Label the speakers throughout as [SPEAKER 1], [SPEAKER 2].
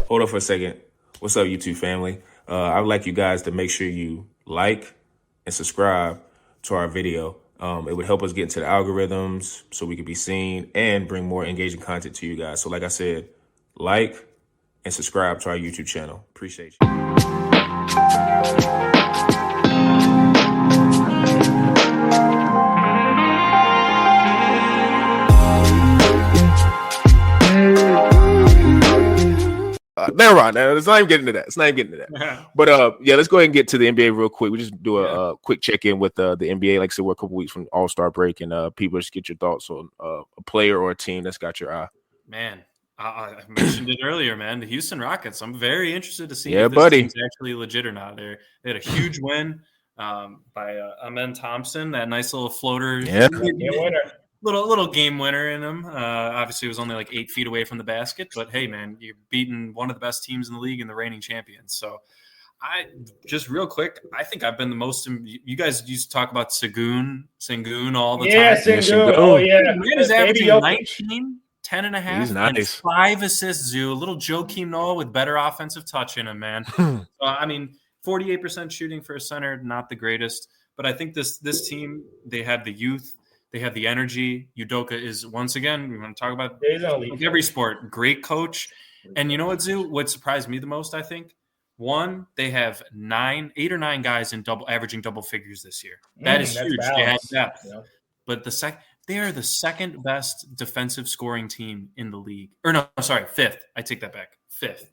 [SPEAKER 1] Hold on for a second. What's up, YouTube family? I would like you guys to make sure you like and subscribe to our video. It would help us get into the algorithms so we can be seen and bring more engaging content to you guys. So like I said, like and subscribe to our YouTube channel. Appreciate you. Never mind. Let's not even get into that. But yeah, let's go ahead and get to the NBA real quick. We just do a quick check-in with the NBA. Like I said, we're a couple weeks from All-Star break, and people just get your thoughts on a player or a team that's got your eye.
[SPEAKER 2] Man, I mentioned it earlier, man. The Houston Rockets. I'm very interested to see
[SPEAKER 1] if
[SPEAKER 2] this team's actually legit or not. They had a huge win by Amen Thompson, that nice little floater.
[SPEAKER 1] Yeah.
[SPEAKER 3] Winner.
[SPEAKER 2] Little game winner in him. Obviously, it was only like 8 feet away from the basket, but hey, man, you're beating one of the best teams in the league and the reigning champions. So, I just real quick, I think I've been the most. You guys used to talk about Sengun all the time.
[SPEAKER 3] Yeah, Sengun. Oh yeah,
[SPEAKER 2] man is averaging 19, 10 and a half,
[SPEAKER 1] He's nice.
[SPEAKER 2] and 5 assists. Zoo, a little Joakim Noah with better offensive touch in him, man. So, I mean, 48% shooting for a center, not the greatest, but I think this team, they have the youth. They have the energy. Udoka is, once again, we want to talk about like every sport, great coach. And you know what, Zoo? What surprised me the most, I think, one, they have 8 or 9 guys in averaging double figures this year. That is huge. They have depth. Yeah. But they are the second best defensive scoring team in the league. Or no, sorry, fifth. I take that back. Fifth.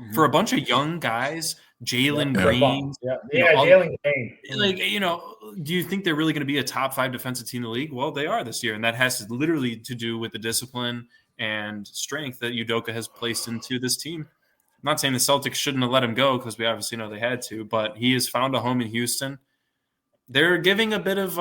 [SPEAKER 2] Mm-hmm. For a bunch of young guys, Jalen Green.
[SPEAKER 3] Jalen Green.
[SPEAKER 2] Like, do you think they're really going to be a top 5 defensive team in the league? Well, they are this year, and that has literally to do with the discipline and strength that Udoka has placed into this team. I'm not saying the Celtics shouldn't have let him go because we obviously know they had to, but he has found a home in Houston. They're giving a bit of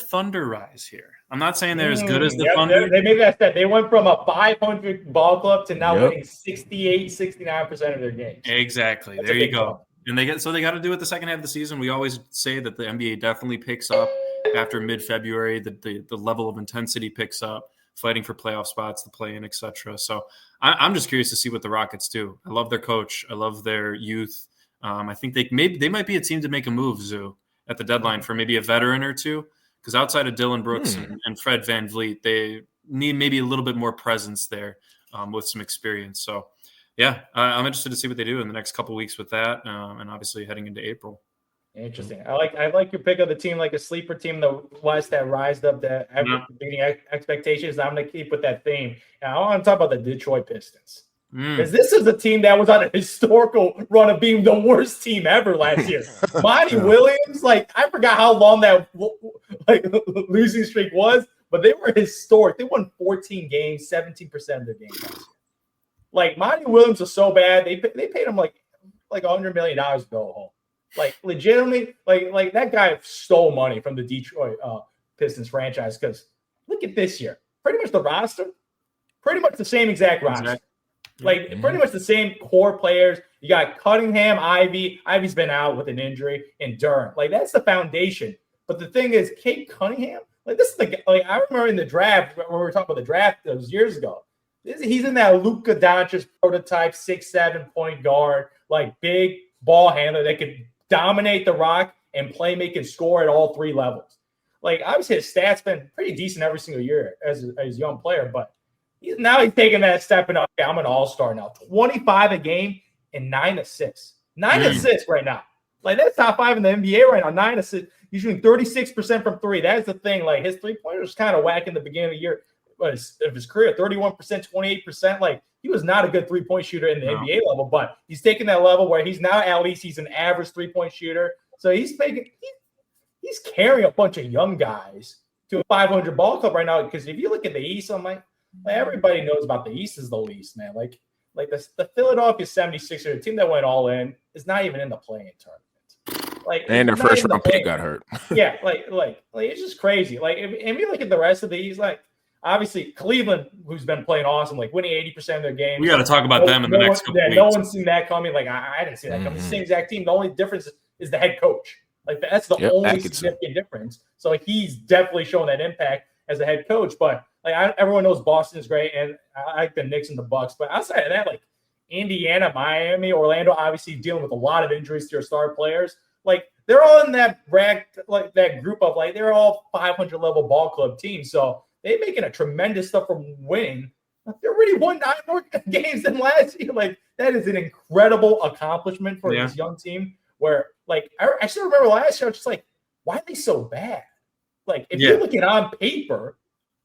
[SPEAKER 2] thunder rise here. I'm not saying they're as good as the Thunder.
[SPEAKER 3] They made that step. They went from a 500 ball club to now winning 68, 69% of their games.
[SPEAKER 2] Exactly. There you go. And they got to do it the second half of the season. We always say that the NBA definitely picks up after mid-February. The level of intensity picks up, fighting for playoff spots, the play-in, etc. So I'm just curious to see what the Rockets do. I love their coach. I love their youth. I think they might be a team to make a move, Zoo, at the deadline for maybe a veteran or two. Because outside of Dylan Brooks and Fred VanVleet, they need maybe a little bit more presence there with some experience. So, yeah, I'm interested to see what they do in the next couple of weeks with that, and obviously heading into April.
[SPEAKER 3] Interesting. I like your pick of the team, like a sleeper team in the West that rised up to beating expectations. I'm going to keep with that theme. And I want to talk about the Detroit Pistons. Because this is a team that was on a historical run of being the worst team ever last year. Monty Williams, I forgot how long that losing streak was, but they were historic. They won 14 games, 17% of their games last year. Monty Williams was so bad, they paid him like $100 million to go home. Legitimately, that guy stole money from the Detroit Pistons franchise. Because look at this year, pretty much the roster, pretty much the same exact roster. Pretty much the same core players. You got Cunningham, Ivy. Ivy's been out with an injury, and Durant. That's the foundation. But the thing is, Cade Cunningham, this is the I remember in the draft when we were talking about the draft those years ago. He's in that Luka Doncic prototype, 6'7" point guard, big ball handler that could dominate the rock and play, make, and score at all 3 levels. Obviously his stats been pretty decent every single year as a young player, but he's taking that step and okay, I'm an all-star now. 25 a game and 9 assists. 9 assists right now. That's top 5 in the NBA right now. 9 assists. He's shooting 36% from 3. That is the thing. His three-pointer was kind of whack in the beginning of the year of his career. 31%, 28%. He was not a good three-point shooter in the NBA level, but he's taking that level where he's now at least he's an average three-point shooter. So he's carrying a bunch of young guys to a 500 ball club right now. Because if you look at the East, I'm everybody knows about the East is the least, man. The Philadelphia 76ers, the team that went all in, is not even in the play-in tournament.
[SPEAKER 1] And their first round pick got hurt.
[SPEAKER 3] Yeah, it's just crazy. If you look at the rest of these, obviously Cleveland, who's been playing awesome, winning 80% of their games.
[SPEAKER 2] We got to talk about them in the next couple weeks.
[SPEAKER 3] No one's seen that coming. I didn't see that coming. The same exact team. The only difference is the head coach. That's the only significant difference. So he's definitely shown that impact as a head coach. But Like everyone knows Boston's great, and I like the Knicks and the Bucks. But outside of that, like Indiana, Miami, Orlando, obviously dealing with a lot of injuries to your star players. Like they're all in that like that group of like they're all 500 level ball club teams. So they're making a tremendous stuff from winning. They already won 9 more games than last year. Like that is an incredible accomplishment for this young team. Where like I still remember last year, I was just like, why are they so bad? Like if you're looking on paper,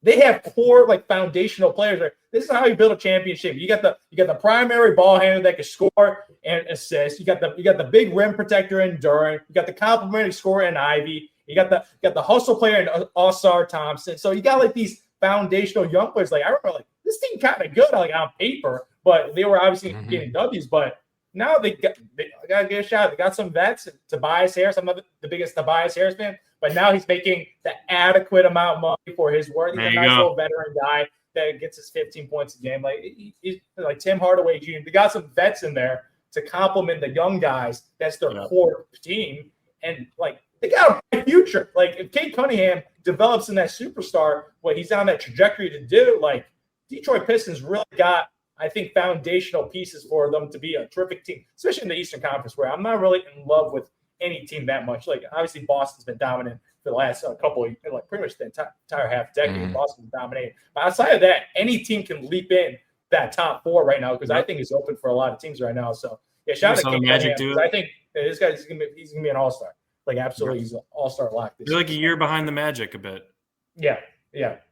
[SPEAKER 3] they have core like foundational players. Like, this is how you build a championship. You got the primary ball handler that can score and assist. You got the big rim protector in Durant. You got the complimentary scorer in Ivy. You got the hustle player in All-Star Thompson. So you got like these foundational young players. Like I remember like this team kind of good like on paper, but they were obviously getting W's. But now they got to get a shot. They got some vets. Tobias Harris. I'm not the biggest Tobias Harris fan, but now he's making the adequate amount of money for his worth. He's a nice little veteran guy that gets his 15 points a game. Like he's like Tim Hardaway Jr. They got some vets in there to complement the young guys. That's their core team, and like they got a bright future. Like if Cade Cunningham develops in that superstar, what he's on that trajectory to do, like Detroit Pistons really got, I think, foundational pieces for them to be a terrific team, especially in the Eastern Conference, where I'm not really in love with any team that much. Like obviously Boston's been dominant for the last couple of, like pretty much the entire half decade. Boston's dominated. But outside of that, any team can leap in that top 4 right now because I think it's open for a lot of teams right now. So yeah, shout out to King Magic, dude. I think this guy he's gonna be an all-star. Like absolutely, he's an all-star lock.
[SPEAKER 2] You're like a year behind the Magic a bit.
[SPEAKER 3] Yeah.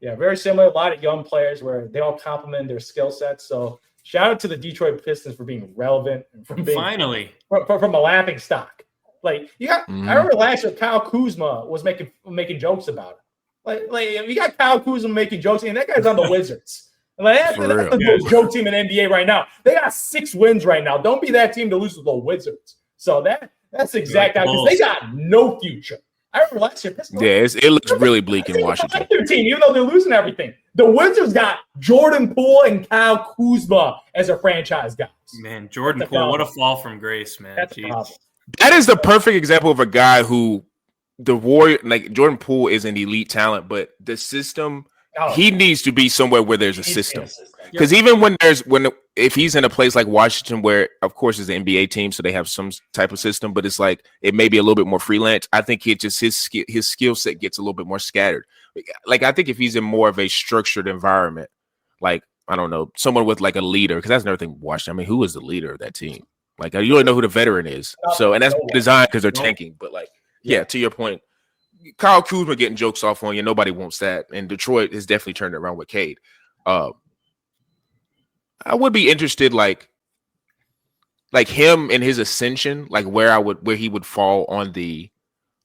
[SPEAKER 3] Very similar. A lot of young players where they all complement their skill sets. So shout out to the Detroit Pistons for being relevant and from being
[SPEAKER 2] finally
[SPEAKER 3] from a laughing stock. Like you got, I remember last year Kyle Kuzma was making jokes about it. Like you got Kyle Kuzma making jokes, and that guy's on the Wizards. Like that's the most joke team in the NBA right now. They got 6 wins right now. Don't be that team to lose to the Wizards. So that's exact because they got no future. I remember last year.
[SPEAKER 1] It looks really bleak in Washington.
[SPEAKER 3] Their team, even though they're losing everything, the Wizards got Jordan Poole and Kyle Kuzma as their franchise guys.
[SPEAKER 2] Man, Jordan Poole, what a fall from grace, man.
[SPEAKER 3] That's a problem.
[SPEAKER 1] That is the perfect example of a guy who the Warrior, like Jordan Poole is an elite talent, but the system, he needs to be somewhere where there's a system. Because even if he's in a place like Washington, where of course it's an NBA team, so they have some type of system, but it's like it may be a little bit more freelance. I think it just his skill set gets a little bit more scattered. Like I think if he's in more of a structured environment, like I don't know, someone with like a leader, because that's another thing. Washington. I mean, who is the leader of that team? Like you don't know who the veteran is. So and that's designed because they're tanking. But like to your point, Kyle Kuzma getting jokes off on you. Nobody wants that. And Detroit has definitely turned it around with Cade. I would be interested, like him and his ascension, like where he would fall on the,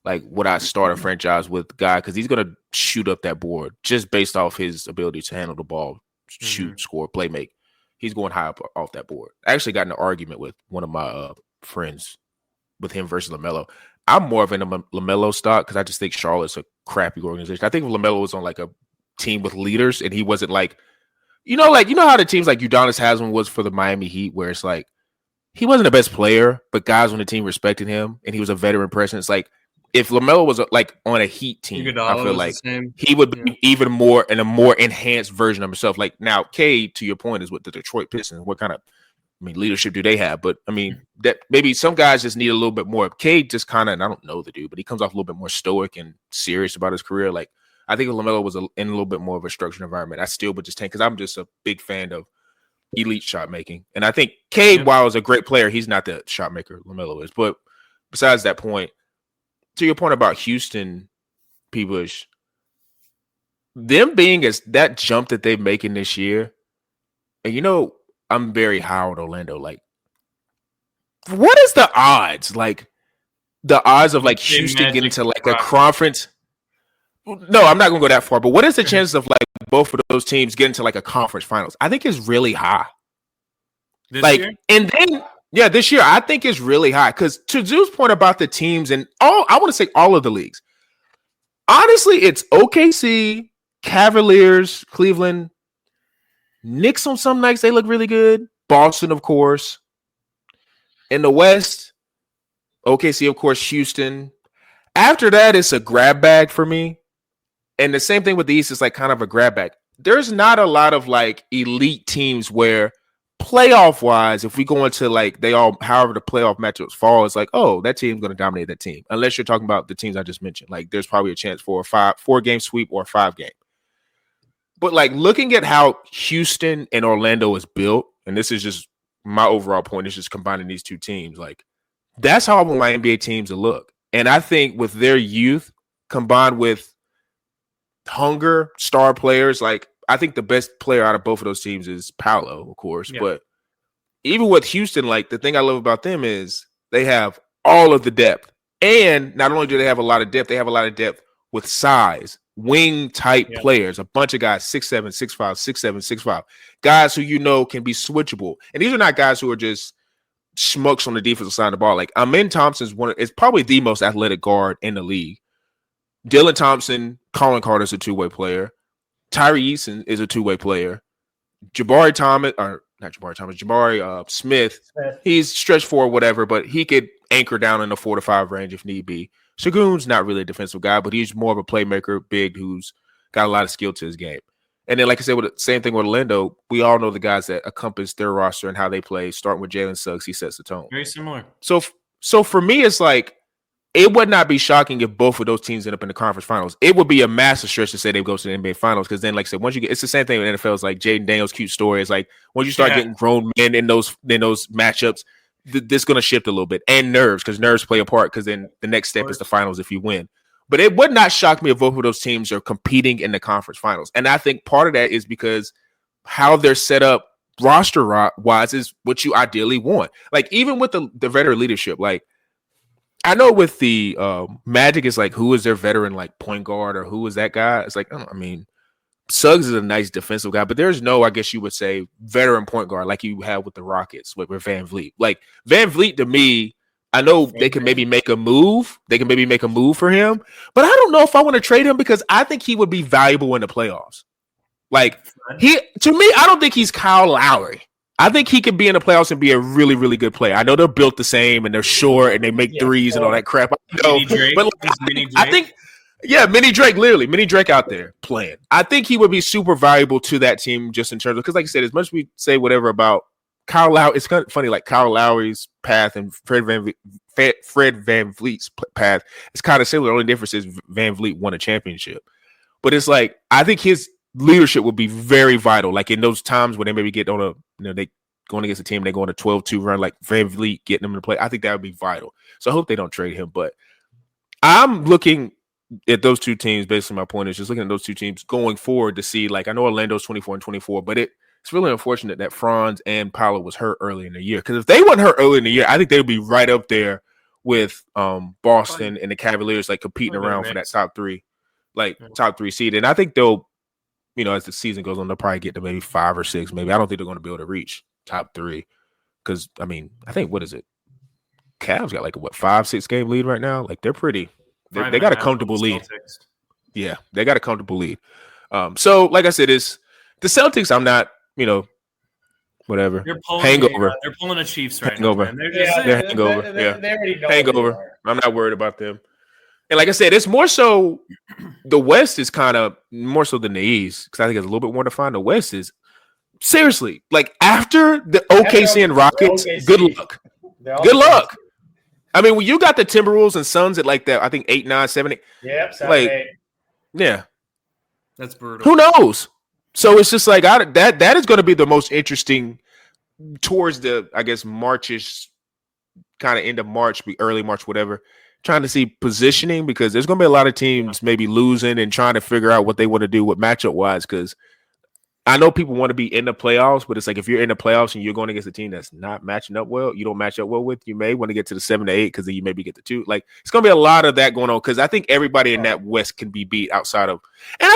[SPEAKER 1] like would I start a franchise with guy because he's gonna shoot up that board just based off his ability to handle the ball, shoot, score, play make. He's going high up off that board. I actually got in an argument with one of my friends with him versus Lamelo. I'm more of a Lamelo stock because I just think Charlotte's a crappy organization. I think if Lamelo was on like a team with leaders and he wasn't like, you know how the teams like Udonis Haslem was for the Miami Heat, where it's like he wasn't the best player, but guys on the team respected him and he was a veteran presence. Like if LaMelo was like on a Heat team, I feel like he would be even more in a more enhanced version of himself. Like now, Cade, to your point, is with the Detroit Pistons. What kind of, leadership do they have? But that maybe some guys just need a little bit more. Cade just kind of, and I don't know the dude, but he comes off a little bit more stoic and serious about his career. Like I think if LaMelo was in a little bit more of a structured environment, I still would just tank because I'm just a big fan of elite shot making. And I think Cade, while is a great player, he's not the shot maker LaMelo is. But besides that point, to your point about Houston, P-Bush, them being as that jump that they're making this year, and I'm very high on Orlando. Like, what is the odds? Like, the odds of like Houston getting to like a conference? No, I'm not going to go that far. But what is the chance of like both of those teams getting to like a conference finals? I think it's really high.
[SPEAKER 2] This year?
[SPEAKER 1] And then this year I think it's really high because to Zhu's point about the teams and I want to say all of the leagues. Honestly, it's OKC, Cavaliers, Cleveland, Knicks on some nights they look really good. Boston, of course. In the West, OKC, of course, Houston. After that, it's a grab bag for me. And the same thing with the East is like kind of a grab bag. there's not a lot of like elite teams where playoff wise, if we go into like however the playoff matchups fall, it's like, oh, that team's going to dominate that team. Unless you're talking about the teams I just mentioned, like there's probably a chance for a 4-game sweep or a 5-game. But like looking at how Houston and Orlando is built, and this is just my overall point, is just combining these two teams. Like that's how I want my NBA teams to look. And I think with their youth combined with hunger, star players, like I think the best player out of both of those teams is Paolo, of course. Yeah. But even with Houston, like the thing I love about them is they have all of the depth. And not only do they have a lot of depth, they have a lot of depth with size, wing type players, a bunch of guys, 6'7", 6'5", 6'7", 6'5", guys who can be switchable. And these are not guys who are just schmucks on the defensive side of the ball. Like Amen Thompson's is probably the most athletic guard in the league. Dylan Thompson, Colin Carter's a two-way player. Tyree Eason is a two-way player. Jabari Smith, he's stretched forward, whatever, but he could anchor down in the 4 to 5 range if need be. Shagun's not really a defensive guy, but he's more of a playmaker, big, who's got a lot of skill to his game. And then, like I said, with the same thing with Orlando, we all know the guys that encompass their roster and how they play. Starting with Jalen Suggs, he sets the tone.
[SPEAKER 2] Very similar.
[SPEAKER 1] So for me, it's like it would not be shocking if both of those teams end up in the conference finals. It would be a massive stretch to say they go to the NBA finals because then, like I said, once you get, it's the same thing with NFL. It's like Jaden Daniels' cute story. It's like once you start getting grown men in those matchups, this is going to shift a little bit, and nerves, because nerves play a part, because then the next step is the finals if you win. But it would not shock me if both of those teams are competing in the conference finals. And I think part of that is because how they're set up roster-wise is what you ideally want. Like, even with the veteran leadership, like, I know with the Magic, it's like, who is their veteran, like, point guard, or who is that guy? It's like, I mean, Suggs is a nice defensive guy, but there's no, I guess you would say, veteran point guard like you have with the Rockets with Van Vliet. Like, Van Vliet, to me, I know they can maybe make a move. They can maybe make a move for him, but I don't know if I want to trade him because I think he would be valuable in the playoffs. Like, to me, I don't think he's Kyle Lowry. I think he could be in the playoffs and be a really, really good player. I know they're built the same and they're short and they make threes and all that crap. I know, but like, I think. Yeah, Mini Drake, literally. Mini Drake out there playing. I think he would be super valuable to that team just in terms of, because like I said, as much as we say whatever about Kyle Lowry, it's kind of funny, like Kyle Lowry's path and Fred Van Vliet's path is kind of similar. The only difference is Van Vliet won a championship. But it's like, I think his leadership would be very vital. Like in those times when they maybe get on a, they going against a team, they go on a 12-2 run, like Van Vliet getting them to play. I think that would be vital. So I hope they don't trade him. But I'm looking at those two teams, basically my point is just looking at those two teams going forward to see, like, I know Orlando's 24-24, but it's really unfortunate that Franz and Paolo was hurt early in the year. Because if they weren't hurt early in the year, I think they would be right up there with Boston and the Cavaliers, like competing around for that top three seed. And I think they'll, as the season goes on, they'll probably get to maybe 5 or 6. Maybe I don't think they're going to be able to reach top 3. Because I mean, I think what is it? Cavs got like a 5-6 game lead right now. Like they're pretty. They got a comfortable lead. Yeah, they got a comfortable lead. So, like I said, it's the Celtics. I'm not, whatever. Hangover.
[SPEAKER 2] They're pulling the Chiefs right
[SPEAKER 1] hangover.
[SPEAKER 2] now.
[SPEAKER 1] They're hangover.
[SPEAKER 3] They already know
[SPEAKER 1] hangover. I'm not worried about them. And like I said, it's more so the West is kind of more so than the East, because I think it's a little bit more defined. The West is seriously, like, after the OKC and Rockets, good luck. Good luck. I mean, when you got the Timberwolves and Suns at like that, I think 8, 9, 7, 8.
[SPEAKER 3] Yep, 7,
[SPEAKER 1] like,
[SPEAKER 3] 8.
[SPEAKER 1] Yeah.
[SPEAKER 2] That's brutal.
[SPEAKER 1] Who knows? So it's just like that is going to be the most interesting towards the, I guess, Marchish, kind of end of March, early March, whatever. Trying to see positioning, because there's going to be a lot of teams maybe losing and trying to figure out what they want to do with matchup wise, because I know people want to be in the playoffs, but it's like if you're in the playoffs and you're going against a team that's not matching up well, you don't match up well with, you may want to get to the 7 to 8 because then you maybe get the 2. Like, it's going to be a lot of that going on, because I think everybody in that West can be beat outside of. And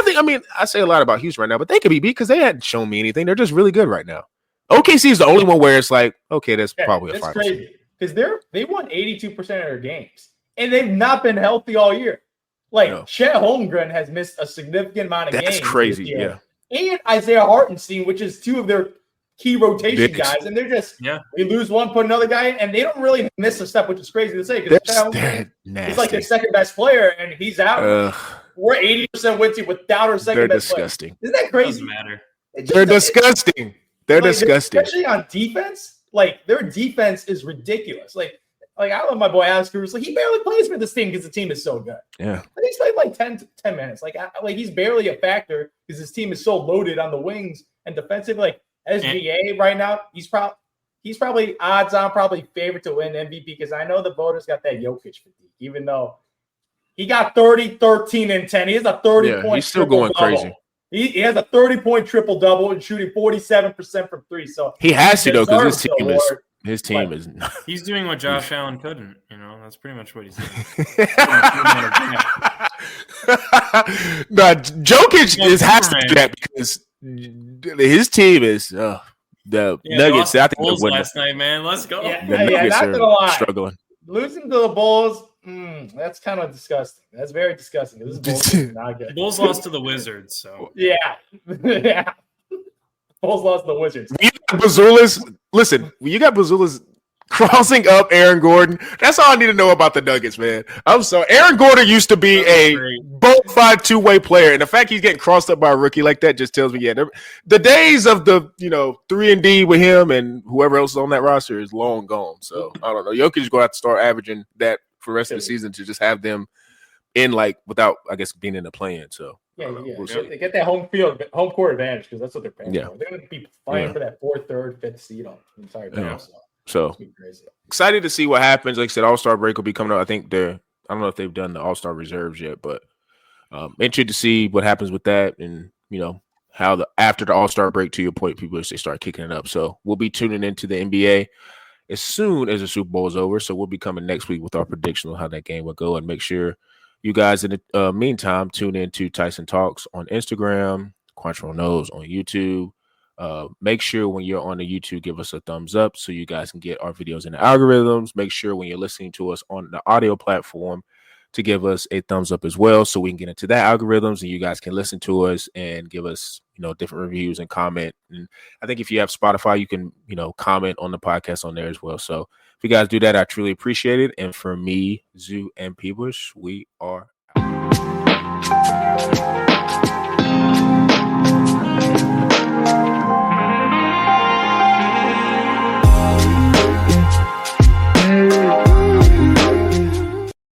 [SPEAKER 1] I say a lot about Houston right now, but they can be beat because they hadn't shown me anything. They're just really good right now. OKC is the only one where it's like, okay, that's probably a 5.
[SPEAKER 3] That's crazy, because they won 82% of their games, and they've not been healthy all year. Like, Chet Holmgren has missed a significant amount of games.
[SPEAKER 1] That's crazy, yeah.
[SPEAKER 3] And Isaiah Hartenstein, which is 2 of their key rotation guys, and they're just they lose one, put another guy in, and they don't really miss a step, which is crazy to say because he's like their second best player, and he's out. we're 80% win team without our second
[SPEAKER 1] They're
[SPEAKER 3] best
[SPEAKER 1] disgusting.
[SPEAKER 3] player. Isn't that crazy?
[SPEAKER 2] Doesn't matter.
[SPEAKER 1] They're disgusting. They're disgusting.
[SPEAKER 3] Especially on defense. Like, their defense is ridiculous. Like I love my boy Alex Cruz. Like, he barely plays for this team because the team is so good.
[SPEAKER 1] Yeah.
[SPEAKER 3] He's played like 10 minutes. Like he's barely a factor because his team is so loaded on the wings and defensive. Like SGA right now, he's probably odds on probably favorite to win MVP because I know the voters got that Jokic fatigue, even though he got 30, 13, and 10. He has a 30-point
[SPEAKER 1] he's still going crazy.
[SPEAKER 3] He has a 30-point triple-double and shooting 47% from three. So
[SPEAKER 1] he has to, though, because his team is
[SPEAKER 2] he's doing what Josh Allen couldn't. That's pretty much what he's doing.
[SPEAKER 1] Jokic has to do that because his team is the Nuggets. I think
[SPEAKER 2] Bulls last night, man. Let's go.
[SPEAKER 1] The Nuggets are struggling.
[SPEAKER 3] Losing to the Bulls, that's kind of disgusting. That's very disgusting. This Bulls is not good.
[SPEAKER 2] Bulls lost to the Wizards, so
[SPEAKER 3] yeah. Bulls lost to the Wizards.
[SPEAKER 1] You got Bazulas crossing up Aaron Gordon. That's all I need to know about the Nuggets, man. I'm sorry. Aaron Gordon used to be a bona fide two-way player, and the fact he's getting crossed up by a rookie like that just tells me, the days of the 3-and-D with him and whoever else is on that roster is long gone. So I don't know. Jokic is going to have to start averaging that for the rest of the season to just have them in without, I guess, being in the play-in. So
[SPEAKER 3] we'll get that home court advantage because that's what they're paying for. They're going to be fighting for that 4th, 3rd, 5th seed on the entire time.
[SPEAKER 1] So excited to see what happens. Like I said, All-Star break will be coming up. I think I don't know if they've done the All-Star reserves yet, but interested to see what happens with that and, how after the All-Star break, to your point, people they start kicking it up. So we'll be tuning into the NBA as soon as the Super Bowl is over. So we'll be coming next week with our prediction on how that game will go, and make sure you guys in the meantime tune in to Tyson Talks on Instagram, Quantrill Knows on YouTube. Make sure when you're on the YouTube, give us a thumbs up so you guys can get our videos in the algorithms. Make sure when you're listening to us on the audio platform to give us a thumbs up as well so we can get into that algorithms and you guys can listen to us and give us, different reviews and comment. And I think if you have Spotify, you can, comment on the podcast on there as well. So if you guys do that, I truly appreciate it. And for me, Zhu, and Peebush, we are out.